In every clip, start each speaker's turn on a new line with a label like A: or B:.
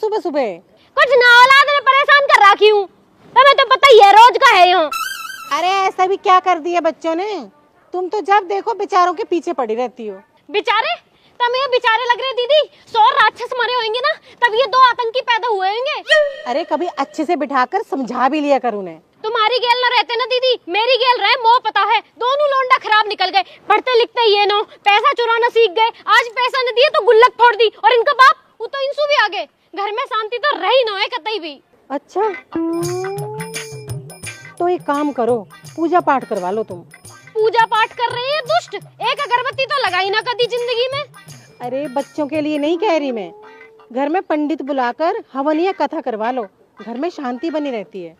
A: सुबह सुबह?
B: कुछ ना औलाद ने परेशान कर रखी हूँ, तुम्हें तो पता ही है रोज का है यहाँ।
A: अरे ऐसा भी क्या कर दिया बच्चों ने? तुम तो जब देखो बेचारों के पीछे पड़ी रहती हो।
B: बेचारे? तुम ये बेचारे लग रहे दीदी, 100 राक्षस मरे होंगे ना तब ये 2 आतंकी पैदा हुए होंगे।
A: अरे कभी अच्छे से बिठाकर समझा भी लिया कर उन्हें।
B: तुम्हारी गेल न रहते ना दीदी, मेरी गेल रहे, मोह पता है। दोनों लोंडा खराब निकल गए, पढ़ते लिखते ये नो, पैसा चुराना सीख गए। आज पैसा न दिए तो गुल्लक फोड़ दी, और इनका बाप वो तो इंसू भी आ गए। घर में शांति तो रही न है कतई भी।
A: अच्छा तो एक काम करो, पूजा पाठ करवा लो तुम।
B: पूजा पाठ कर रही है दुष्ट, एक अगरबत्ती तो लगाई ना कभी जिंदगी में।
A: अरे बच्चों के लिए नहीं कह रही मैं, घर में पंडित बुलाकर हवन या कथा करवा लो, घर में शांति बनी रहती है।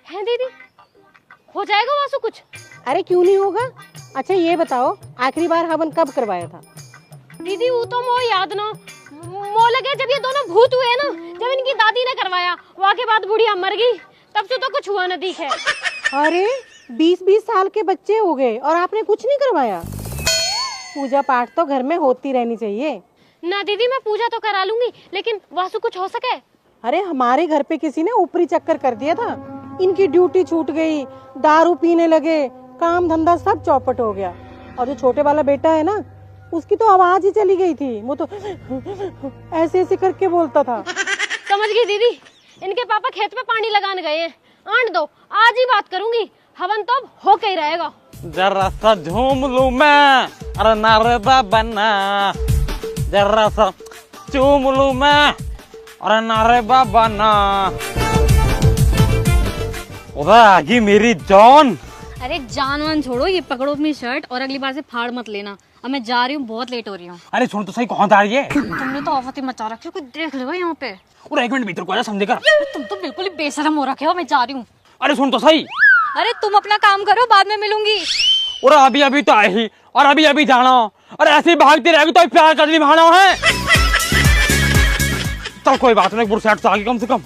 B: हैं दीदी, हो जाएगा वासु कुछ?
A: अरे क्यों नहीं होगा। अच्छा ये बताओ, आखिरी बार हवन कब करवाया था?
B: दीदी वो तो मोह याद ना, मोह लगे जब ये दोनों भूत हुए ना, जब इनकी दादी ने करवाया, वहाँ के बाद बुढ़िया मर गई, तब से तो कुछ हुआ न दिखे।
A: अरे 20-20 साल के बच्चे हो गए और आपने कुछ नहीं करवाया? पूजा पाठ तो घर में होती रहनी चाहिए
B: ना दीदी। मैं पूजा तो करा लूंगी, लेकिन वासु कुछ हो सके?
A: अरे हमारे घर पे किसी ने ऊपरी चक्कर कर दिया था, इनकी ड्यूटी छूट गई, दारू पीने लगे, काम धंधा सब चौपट हो गया। और जो छोटे वाला बेटा है ना, उसकी तो आवाज ही चली गई थी, वो तो ऐसे ऐसे करके बोलता था।
B: समझ गई दीदी, इनके पापा खेत में पानी लगाने गए हैं। आंट दो, आज ही बात करूंगी, हवन तो हो के ही रहेगा।
C: जरा सा झूम लूं मैं, अरे नारदा बना, जरा सा चूम लूं मैं, अरे नारदा बना। उधर आगी मेरी जान।
D: अरे जान वान छोड़ो, ये पकड़ो अपनी शर्ट और अगली बार से फाड़ मत लेना। अब मैं जा रही हूँ, बहुत लेट हो रही हूँ।
C: अरे सुन तो सही, कौन था ये?
D: तुमने तो आफत ही मचा रखी है, कोई देख लेगा यहाँ पे।
C: और 1 मिनट भीतर को आजा, समझे कर।
D: तुम तो बिल्कुल ही बेशरम हो रखे हो, मैं जा रही हूँ।
C: अरे सुन तो सही।
D: अरे तुम अपना काम करो, बाद में मिलूंगी।
C: और अभी अभी तो आई ही, और अभी अभी जाना। अरे ऐसे ही भागती रहेगी तो प्यार कर निभाना है। चल कोई बात नहीं, बुरसेट तो आगे कम से कम।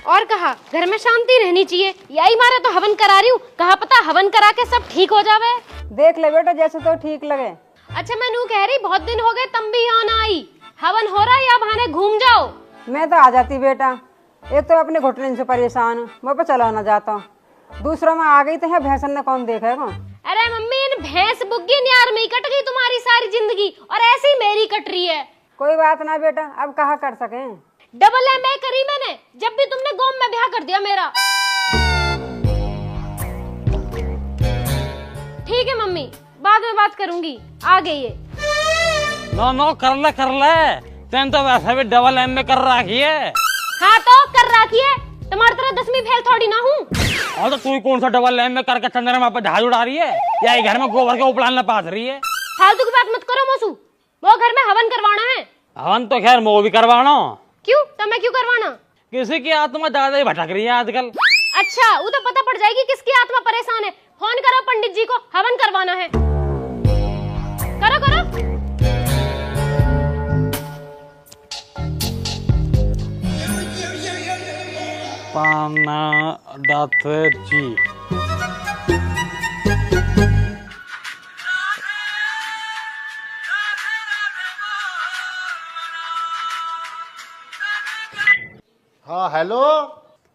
B: और कहा घर में शांति रहनी चाहिए, यही मारे तो हवन करा रही हूँ। कहा पता हवन करा के सब ठीक हो जावे।
A: देख ले बेटा, जैसे तो ठीक लगे।
B: अच्छा मैं नू कह रही, बहुत दिन हो गए तुम भी यहाँ ना आई। हवन हो रहा है या बहाने घूम जाओ?
E: मैं तो आ जाती बेटा, एक तो अपने घुटने से परेशान हूँ, मैं पे चलाना जाता हूँ, दूसरों में आ गई तो है भैंसन ने कौन देखेगा।
B: अरे मम्मी, इन भैंस बुग्गी न्यार में ही कट गई तुम्हारी सारी जिंदगी, और ऐसे ही मेरी कट रही है।
E: कोई बात ना बेटा, अब कहाँ कर सके।
B: डबल MA करी मैंने, जब भी तुमने गोम में ब्याह कर दिया मेरा। ठीक है मम्मी, बाद में बात करूंगी, आ गई है।
C: नो कर ले, तेन तो वैसे भी डबल MA कर रखी है।
B: हाँ तो कर रखी है, तुम्हारी तरह 10वीं फेल थोड़ी ना हूँ।
C: और तो तू कौन सा डबल MA करके चंद्रमा पे जहाज उड़ा रही है, या घर में गोबर के उपलान पास रही है?
B: फालतू की बात मत करो मौसू, वो घर में हवन करवाना है।
C: हवन तो खैर वो भी करवाना।
B: क्यों? तुम्हें क्यों करवाना?
C: किसी की आत्मा ज्यादा ही भटक रही है आजकल।
B: अच्छा वो तो पता पड़ जाएगी किसकी आत्मा परेशान है। फोन करो पंडित जी को, हवन करवाना है। करो करो।
C: पाना दात जी।
F: हाँ हेलो।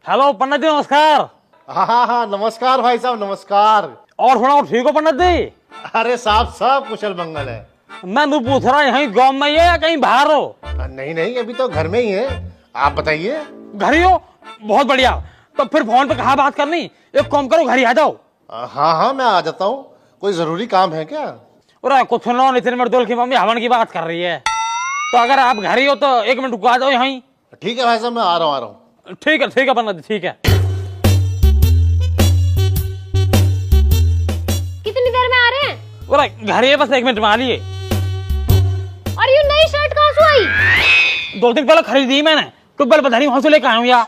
C: हेलो पंडित जी, नमस्कार।
F: हाँ नमस्कार भाई साहब, नमस्कार।
C: और सुनाओ, ठीक हो पंडित जी?
F: अरे साहब सब कुशल मंगल है।
C: मैं तो पूछ रहा यहीं गांव में ही है या कहीं बाहर हो?
F: नहीं अभी तो घर में ही है, आप बताइए।
C: घर ही हो? बहुत बढ़िया। तो फिर फोन पे कहाँ बात करनी, एक काम करो, घर ही आ जाओ।
F: हाँ मैं आ जाता हूँ, कोई जरूरी काम है क्या?
C: अरे कुछ सुनो, नितिन मर्दोल की मम्मी हवन की बात कर रही है, तो अगर आप घर ही हो तो 1 मिनट रुको, आ जाओ यहीं।
F: ठीक है भाई साहब, मैं आ रहा हूँ।
C: ठीक है पंडित जी, ठीक है।
B: कितनी देर में आ रहे हैं?
C: अरे घर ही है, बस 1 मिनट में आ लिए।
B: और ये नई शर्ट कहाँ से आई?
C: 2 दिन पहले खरीदी मैंने, ट्यूबवेल पर धरी, वहां से लेकर आया हूँ यार।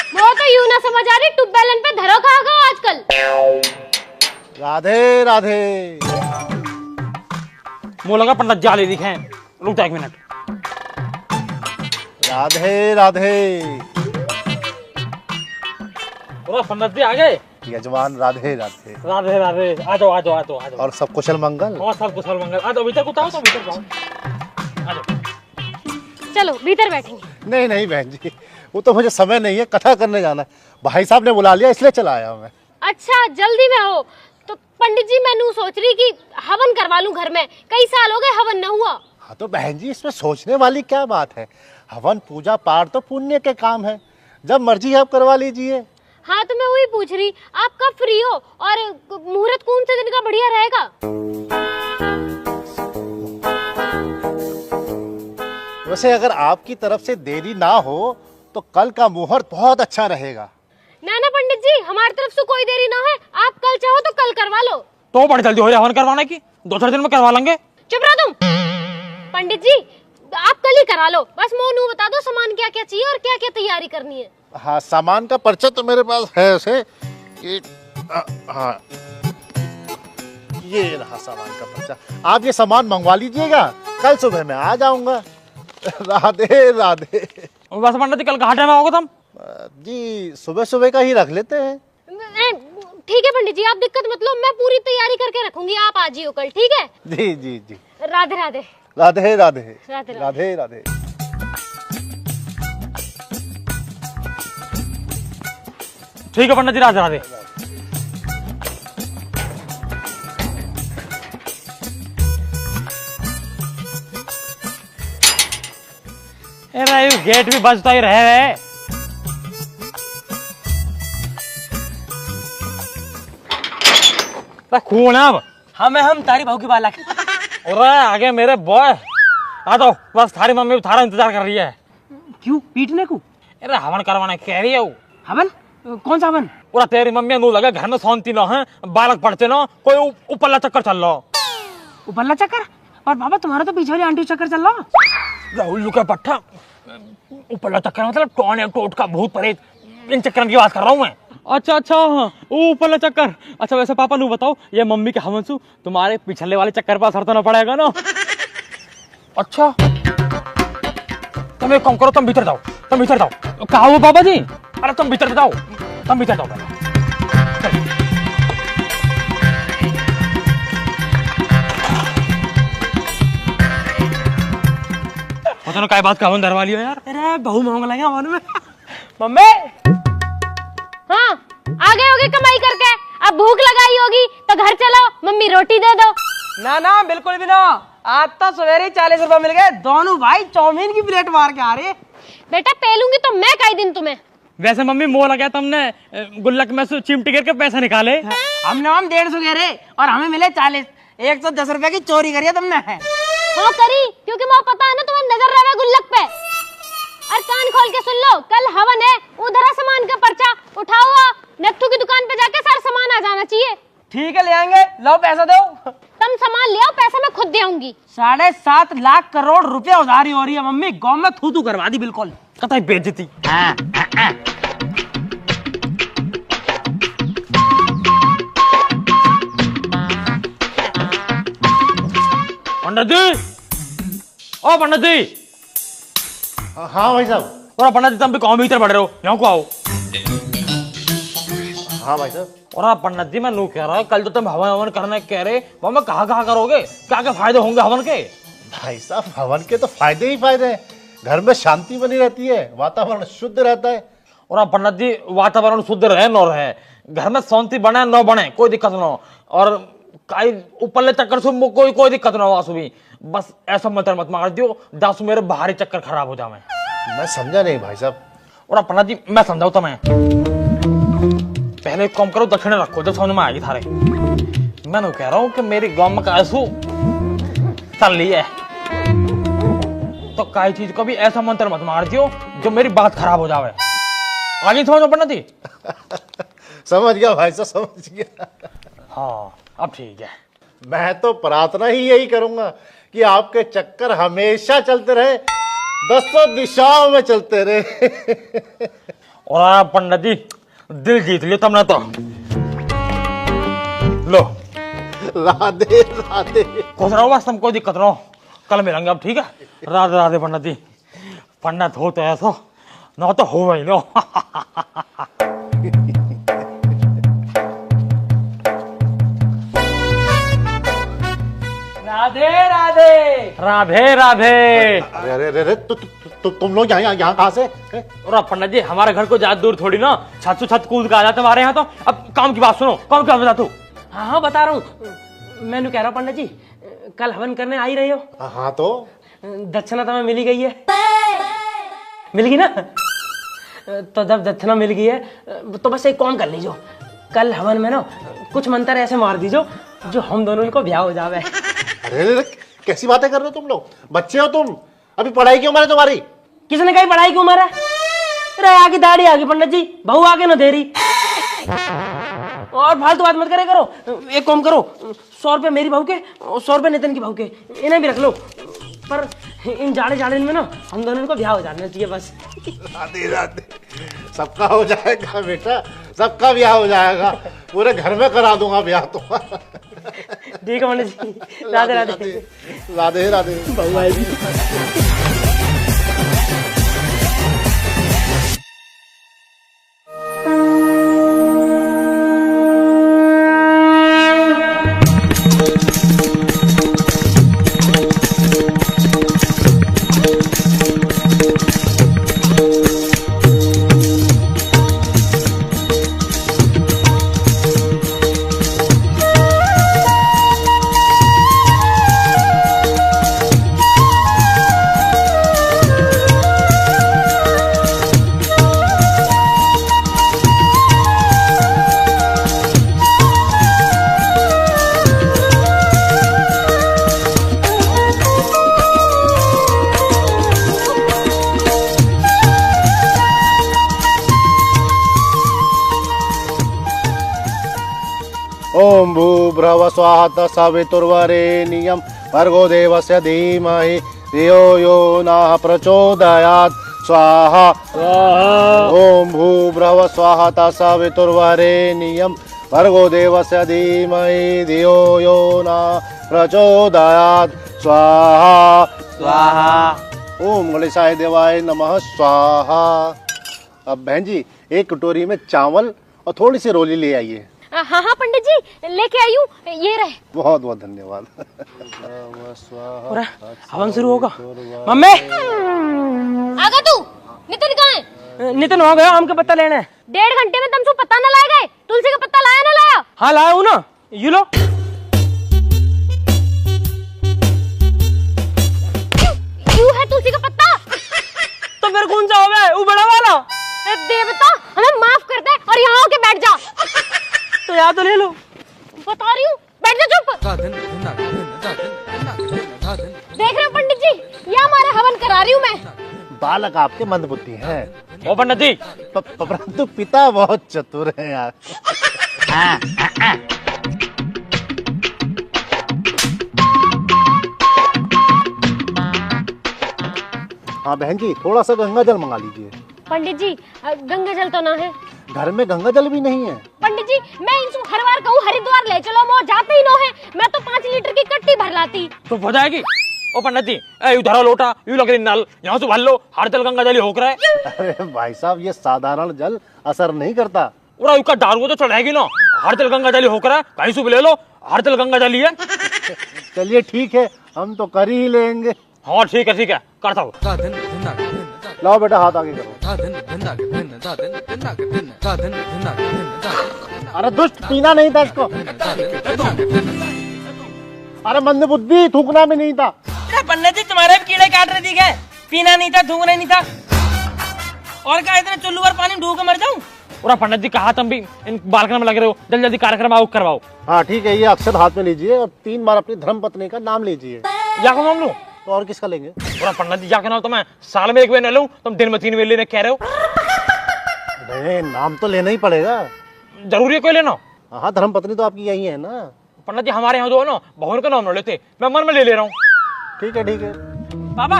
B: वो तो यूं ना समझ आ रही, ट्यूबवेल पे धरो कहाँ गए आजकल।
F: राधे राधे।
C: मुझे लगा पंडित जाले दिखे, रुक जा 1 मिनट।
F: राधे राधे।
C: पंडित जी आ गए?
F: यजमान राधे राधे।
C: राधे राधे, आ जाओ।
F: और सब कुशल मंगल?
C: और सब कुशल मंगल। आ जाओ, भीतर को आओ, तो भीतर जाओ। आ जाओ।
B: चलो भीतर बैठेंगे।
F: नहीं नहीं बहन जी, वो तो मुझे समय नहीं है, कथा करने जाना है। भाई साहब ने बुला लिया इसलिए चला आया मैं।
B: अच्छा जल्दी में हो तो पंडित जी मैं नू सोच रही कि हवन करवा लूं घर में, कई साल हो गए हवन न हुआ।
F: हाँ तो बहन जी इसमें सोचने वाली क्या बात है, हवन पूजा पाठ तो पुण्य के काम है, जब मर्जी आप करवा लीजिए।
B: हाँ तो मैं वही पूछ रही, आप कब फ्री हो और मुहूर्त कौन से दिन का बढ़िया रहेगा?
F: वैसे अगर आपकी तरफ से देरी ना हो तो कल का मुहूर्त बहुत अच्छा रहेगा।
B: ना पंडित जी, हमारी तरफ से कोई देरी ना है, आप कल चाहो तो कल करवा लो।
C: तो बड़ी जल्दी हो रही है हवन करवाने की, 2-4 दिन में करवा लेंगे।
B: चुप रहो तुम। पंडित जी आप कल ही करा लो, बस मोनू बता दो सामान क्या क्या चाहिए और क्या क्या तैयारी करनी है।
F: हाँ सामान का पर्चा तो मेरे पास है ऐसे कि हाँ ये रहा सामान का पर्चा, आप ये सामान मंगवा लीजिएगा, कल सुबह मैं आ जाऊंगा। राधे राधे।
C: बस पंडित जी कल कहाँ टाइम आओगे तुम?
F: जी सुबह सुबह का ही रख लेते हैं।
B: ठीक है पंडित जी, आप दिक्कत मत लो, मैं पूरी तैयारी करके रखूंगी, आप आ जियो कल, ठीक है?
F: जी जी जी।
B: राधे राधे।
F: राधे राधे।
B: राधे
F: राधे राधे।
C: ठीक है पंडित जी, राधे राधे। अरे ये गेट भी बजता ही रहे। खून है अब
G: हम तारी भाव की बालक।
C: और आगे मेरे बॉय आ दो, बस थारी मम्मी थारा इंतजार कर रही है।
G: क्यों पीटने को?
C: अरे हवन करवाने कह रही है वो।
G: हवन? कौन सा हवन?
C: पूरा तेरी मम्मी नू लगा घर में शांति ना है, बालक पढ़ते ना, कोई ऊपरला चक्कर चल रहा।
G: ऊपरला चक्कर? और बाबा तुम्हारा तो पीछे वाली आंटी चक्कर चल रहा।
C: राहुल का पट्टा ऊपरला चक्कर मतलब टोन है, टोट का भूत प्रेत, इन चक्कर की बात कर रहा हूँ मैं। अच्छा अच्छा हाँ ऊपरला चक्कर। अच्छा वैसे पापा नू बताओ, ये मम्मी के हवन से तुम्हारे पिछले वाले चक्कर पर असर तो ना पड़ेगा ना? अच्छा तुम एक काम करो, तुम भीतर जाओ, तुम भीतर जाओ। कहा वो पापा जी? अरे तुम भीतर जाओ, तुम भीतर जाओ पहले। काय बात का हवन धरवा लिया यार।
G: अरे बहु मांग लगे हवन में। मम्मी
B: हाँ आ गए होगे कमाई करके, अब भूख लगाई होगी तो घर चलो, मम्मी रोटी दे दो।
G: ना बिल्कुल भी ना, आज तो सवेरे 40 रुपए मिल गए, दोनों भाई चाउमीन की प्लेट मार के आ रहे।
B: बेटा पेलूंगी तो मैं कई दिन तुम्हें।
C: वैसे मम्मी मोह लगा तुमने गुल्लक में से चिमटी करके पैसा निकाले।
G: हमने हम 150 कह रहे और हमें मिले 40, 110 रुपए की चोरी करी है तुमने।
B: हाँ करी, क्योंकि मुझे पता है ना तुम्हें नजर रहा है गुल्लक पे। और कान खोल के सुन लो, कल हवन है, उधर सामान का पर्चा उठाओ, नत्थू की दुकान पे जाके सारा सामान आ जाना चाहिए।
G: ठीक है ले आएंगे, लो पैसा दो।
B: तुम सामान ले आओ, पैसा मैं खुद दे आऊंगी।
G: 7.5 लाख करोड़ रुपए उधारी हो रही है मम्मी, गांव में थू करवा दी बिल्कुल।
C: कतई बेइज्जती। पंडित जी, ओ पंडित जी।
F: हाँ भाई साहब।
C: और पंडित जी तुम भी कौन भीतर बढ़ रहे हो, यहाँ को आओ।
F: हाँ भाई साहब।
C: और पंडित जी मैं नू कह रहा है, कल तो तुम हवन करने कह रहे, वो मैं कहाँ करोगे, क्या क्या फायदे होंगे हवन के?
F: भाई साहब हवन के तो फायदे ही फायदे हैं, घर में शांति बनी रहती है, वातावरण शुद्ध रहता है।
C: और पंडित जी वातावरण शुद्ध रहे न रहे, घर में शांति बने न बने कोई दिक्कत न हो, और ऊपरले चक्कर से कोई दिक्कत ना हो। आंसू भी बस ऐसा मत मार दियो, दासू मेरे बाहरी चक्कर खराब हो जाए।
F: मैं समझा नहीं भाई साहब।
C: और पंडित जी मैं समझाऊ तो मैं पहले एक काम करो, दक्षिणे रखो, जब समझ में आएगी थारे। मैं नहीं कह रहा हूँ कि मेरी गांव में आंसू चल रही है तो कई चीज को भी ऐसा मंत्र मत मार दियो जो मेरी बात खराब हो जावे। आगे समझो पंडित जी।
F: समझ गया भाई साहब, समझ गया।
C: हाँ अब ठीक है।
F: मैं तो प्रार्थना ही यही करूंगा कि आपके चक्कर हमेशा चलते रहे, 10 दिशाओं में चलते रहे।
C: और पंडित जी दिल जीत लिया तुमने तो। लो
F: राधे राधे।
C: खुश रहो बस, तुम कोई दिक्कत ना हो, कल मिलेंगे अब, ठीक है? राधे राधे पंडित जी। पंडित हो तो ऐसा ना तो हो वही लो।
G: राधे राधे।
C: राधे राधे।
F: अरे अरे अरे तुम लोग यहाँ कहाँ से?
C: और पंडित जी हमारे घर को ज्यादा दूर थोड़ी ना, छत से छत कूद के आ जाते हमारे यहाँ तो। अब काम की बात सुनो, काम की बात बता तू।
G: हाँ बता रहा हूँ। मैंने कह रहा हूँ पंडित जी, कल हवन करने आ ही रही हो?
F: हाँ तो
G: दक्षिणा तो मिल ही गई है, मिल गई ना? तो जब दक्षिणा मिल गई है तो बस एक काम कर लीजिए, कल हवन में ना कुछ मंत्र ऐसे मार दीजिए जो हम दोनों को ब्याह हो जावे।
F: अरे कैसी बातें कर रहे हो तुम लोग? बच्चे हो तुम, अभी पढ़ाई की उम्र है तुम्हारी।
G: किसने कही पढ़ाई की उम्र है? अरे आगे दाढ़ी आगे पंडित जी, बहू आगे ना दे रही। और फालतू बात मत करे करो। एक काम करो, 100 रुपये मेरी बहू के और 100 रुपये नितिन की बहू के, इन्हें भी रख लो। पर इन जाड़े में ना हम दोनों को ब्याह हो जाना चाहिए बस।
F: राधे राधे, सबका हो जाएगा बेटा, सबका ब्याह हो जाएगा, पूरे घर में करा दूंगा ब्याह तुम्हारा।
G: ठीक है पंडित जी, राधे राधे।
F: राधे राधे।
G: बहू आएगी।
F: ओम भूर्भुवः स्वः सवितुर्वरेण्यं भर्गो देवस्य धीमहि धियो यो नः प्रचोदयात् स्वाहा। ओम भूर्भुवः स्वः सवितुर्वरेण्यं भर्गो देवस्य धीमहि धियो यो नः प्रचोदयात् स्वाहा स्वाहा। ओम गणेशाय देवाय नमः स्वाहा। अब बहन जी एक कटोरी में चावल और थोड़ी सी रोली ले आइए।
B: हाँ हाँ पंडित जी लेके आई हूँ, ये रहे।
F: बहुत बहुत धन्यवाद।
G: हवन शुरू होगा। मम्मी
B: आगा तू, नितिन कहाँ है?
G: नितिन हो गया, आम का पत्ता लेना है।
B: 1.5 घंटे में तुमसे पत्ता न लाए गए? तुलसी का पत्ता लाया ना लाया?
G: हाँ लाया हूँ ना, ये लो।
B: क्यों है तुलसी का पत्ता?
G: तो फिर कौन सा होगा? वो बड़ा वाला।
B: देवता हमें माफ कर दे और यहाँ आके बैठ जा।
G: तो यहाँ तो ले लो।
B: बता रही हूँ, बैठ जा चुप। देख रहे हो पंडित जी, ये हमारे हवन करा रही हूँ मैं।
F: बालक आपके मंदबुद्धि हैं।
C: ओ पंडित जी,
F: परंतु पिता बहुत चतुर हैं यार। हाँ बहन जी थोड़ा सा गंगा जल मंगा लीजिए।
B: पंडित जी गंगा जल तो ना है
F: घर में, गंगा जल भी नहीं है।
B: पंडित जी मैं इनसे हर बार कहूँ हरिद्वार ले चलो, वो जाते ही नो है। मैं तो 5 लीटर की कट्टी भर लाती।
C: तो हो जाएगी। ओ पंडित जी उधर लोटा, यू लग रही नल, यहाँ से भर लो, हर जल गंगा जल ही होकर है।
F: अरे भाई साहब ये साधारण जल असर नहीं करता।
C: पूरा उसका दारू तो चढ़ेगी ना, हर जल गंगा जल ही होकर है, कहीं से भी ले लो, हर जल गंगा जल ही है।
F: चलिए ठीक है, हम तो कर ही लेंगे।
C: हाँ ठीक है करता हूँ।
F: लाओ बेटा हाथ आगे करो। अरे दुष्ट, पीना नहीं था इसको। अरे मंदबुद्धि, थूकना भी नहीं था।
G: पंडित जी तुम्हारे भी कीड़े काट रहे थे, पीना नहीं था, थूकना नहीं था। और क्या इतने चुल्लू पर पानी ढूक मर जाऊं?
C: पूरा पंडित जी कहा तुम भी इन बालकन में लगे रहो, जल्दी जल्दी कार्यक्रम आओ करवाओ।
F: हाँ ठीक है, ये अक्षत हाथ में लीजिए और 3 बार अपनी धर्म पत्नी का नाम लीजिए।
C: जाकर नाम लूं?
F: तो और किसका लेंगे?
C: पूरा पंडित जी जाकर नाम तो मैं साल में 1 बार न लूं, तुम दिन में 3 बार लेने कह रहे हो।
F: नहीं नाम तो लेना ही पड़ेगा।
C: जरूरी है कोई लेना?
F: हाँ धर्म पत्नी तो आपकी यही है ना।
C: पंडित जी हमारे यहाँ जो है ना बहुन का नाम न लेते, मैं मन में ले रहा हूँ।
F: ठीक है ठीक है।
G: बाबा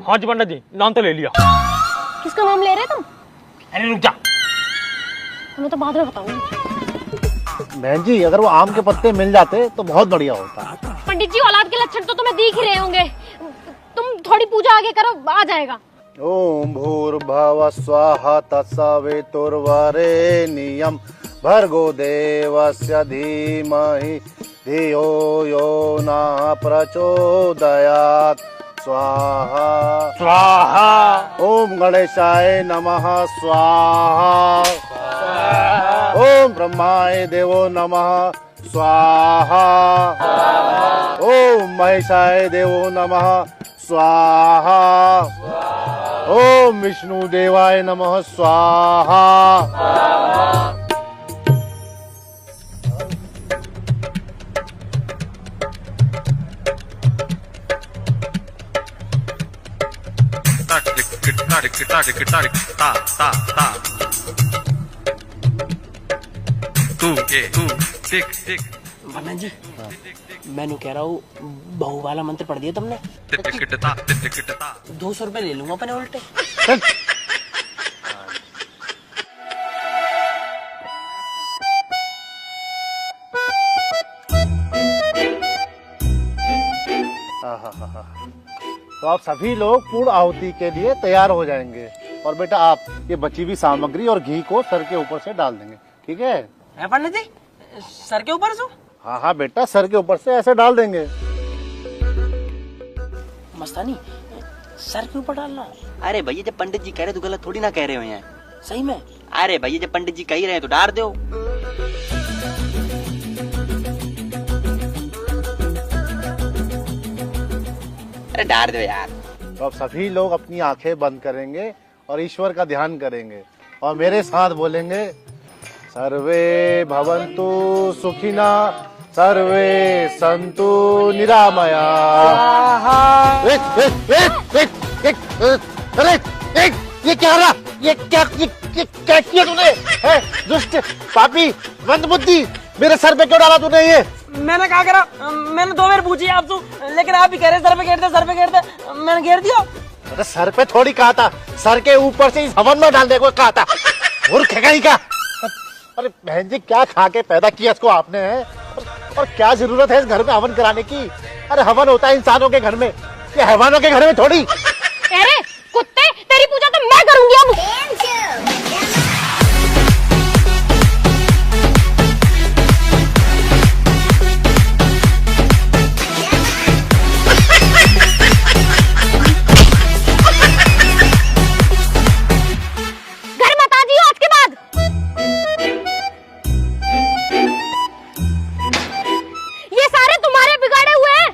C: हाँ जी पंडित जी नाम तो ले लिया।
B: किसका नाम ले रहे तुम?
C: अरे रुक जा,
B: मैं तो बाद में बताऊंगी।
F: बहन जी अगर वो आम के पत्ते मिल जाते तो बहुत बढ़िया होता।
B: पंडित जी औलाद के लक्षण तो तुम्हें दिख ही रहे होंगे, तुम थोड़ी पूजा आगे करो, आ जाएगा।
F: ओम भूर्भुवः स्वाहा तत्सवितुर्वरेण्यं भर्गो देवस्य धीमहि धियो यो न प्रचोदयात् स्वाहा
C: स्वाहा।
F: ओम गणेशाय नमः स्वाहा ओम ब्रह्माय देवो नमः स्वाहा ओम महेशाय देवो नमः स्वाहा ओम विष्णु देवाय नमः स्वाहा।
G: वरना जी मैंने कह रहा हूँ बहू वाला मंत्र पढ़ दिया तुमने, 200 रुपए ले लूंगा अपने उल्टे।
F: तो आप सभी लोग पूर्ण आहुति के लिए तैयार हो जाएंगे और बेटा आप ये बची हुई सामग्री और घी को सर के ऊपर से डाल देंगे, ठीक है?
G: पंडित जी सर के ऊपर से?
F: हाँ हाँ बेटा सर के ऊपर से ऐसे डाल देंगे।
G: मस्तानी सर के ऊपर डालना?
H: अरे भैया जब पंडित जी कह रहे तो गलत थोड़ी ना कह रहे हो यहाँ।
G: सही में?
H: अरे भैया जब पंडित जी कह ही रहे हैं तो डाल दो। अरे डाल दो यार।
F: तो अब सभी लोग अपनी आंखें बंद करेंगे और ईश्वर का ध्यान करेंगे और मेरे साथ बोलेंगे सर्वे भवन्तु सुखिना सर्वे संतु निरामया। अरे ये क्या रहा? ये क्या किया तूने? दुष्ट पापी मंदबुद्धि, मेरे सर पे क्यों डाला तूने ये?
G: मैंने क्या करा? मैंने 2 बार पूछी आपसे, लेकिन आप ही कह रहे सर पे घेर दे, मैंने घेर दिया।
F: अरे सर पे थोड़ी कहा था, सर के ऊपर से इस हवन में डालने को कहा था। मूर्ख है कहीं का। अरे बहन जी क्या खा के पैदा किया इसको आपने है? और क्या जरूरत है इस घर में हवन कराने की? अरे हवन होता है इंसानों के घर में, ये हैवानों के घर में थोड़ी।
B: अरे कुत्ते, तेरी पूजा तो मैं करूंगी अब। घर मत आ जियो आज के बाद। ये सारे तुम्हारे बिगाड़े हुए हैं,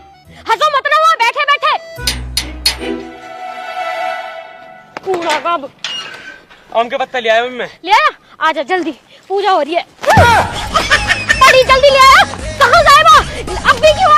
B: हंसो मत ना वहां बैठे बैठे। पूरा कब
C: आम के पत्ते ले आया मैं।
B: ले आया? आजा जल्दी, पूजा हो रही है। बड़ी जल्दी ले आया। कहाँ गायब हो? अब भी क्यों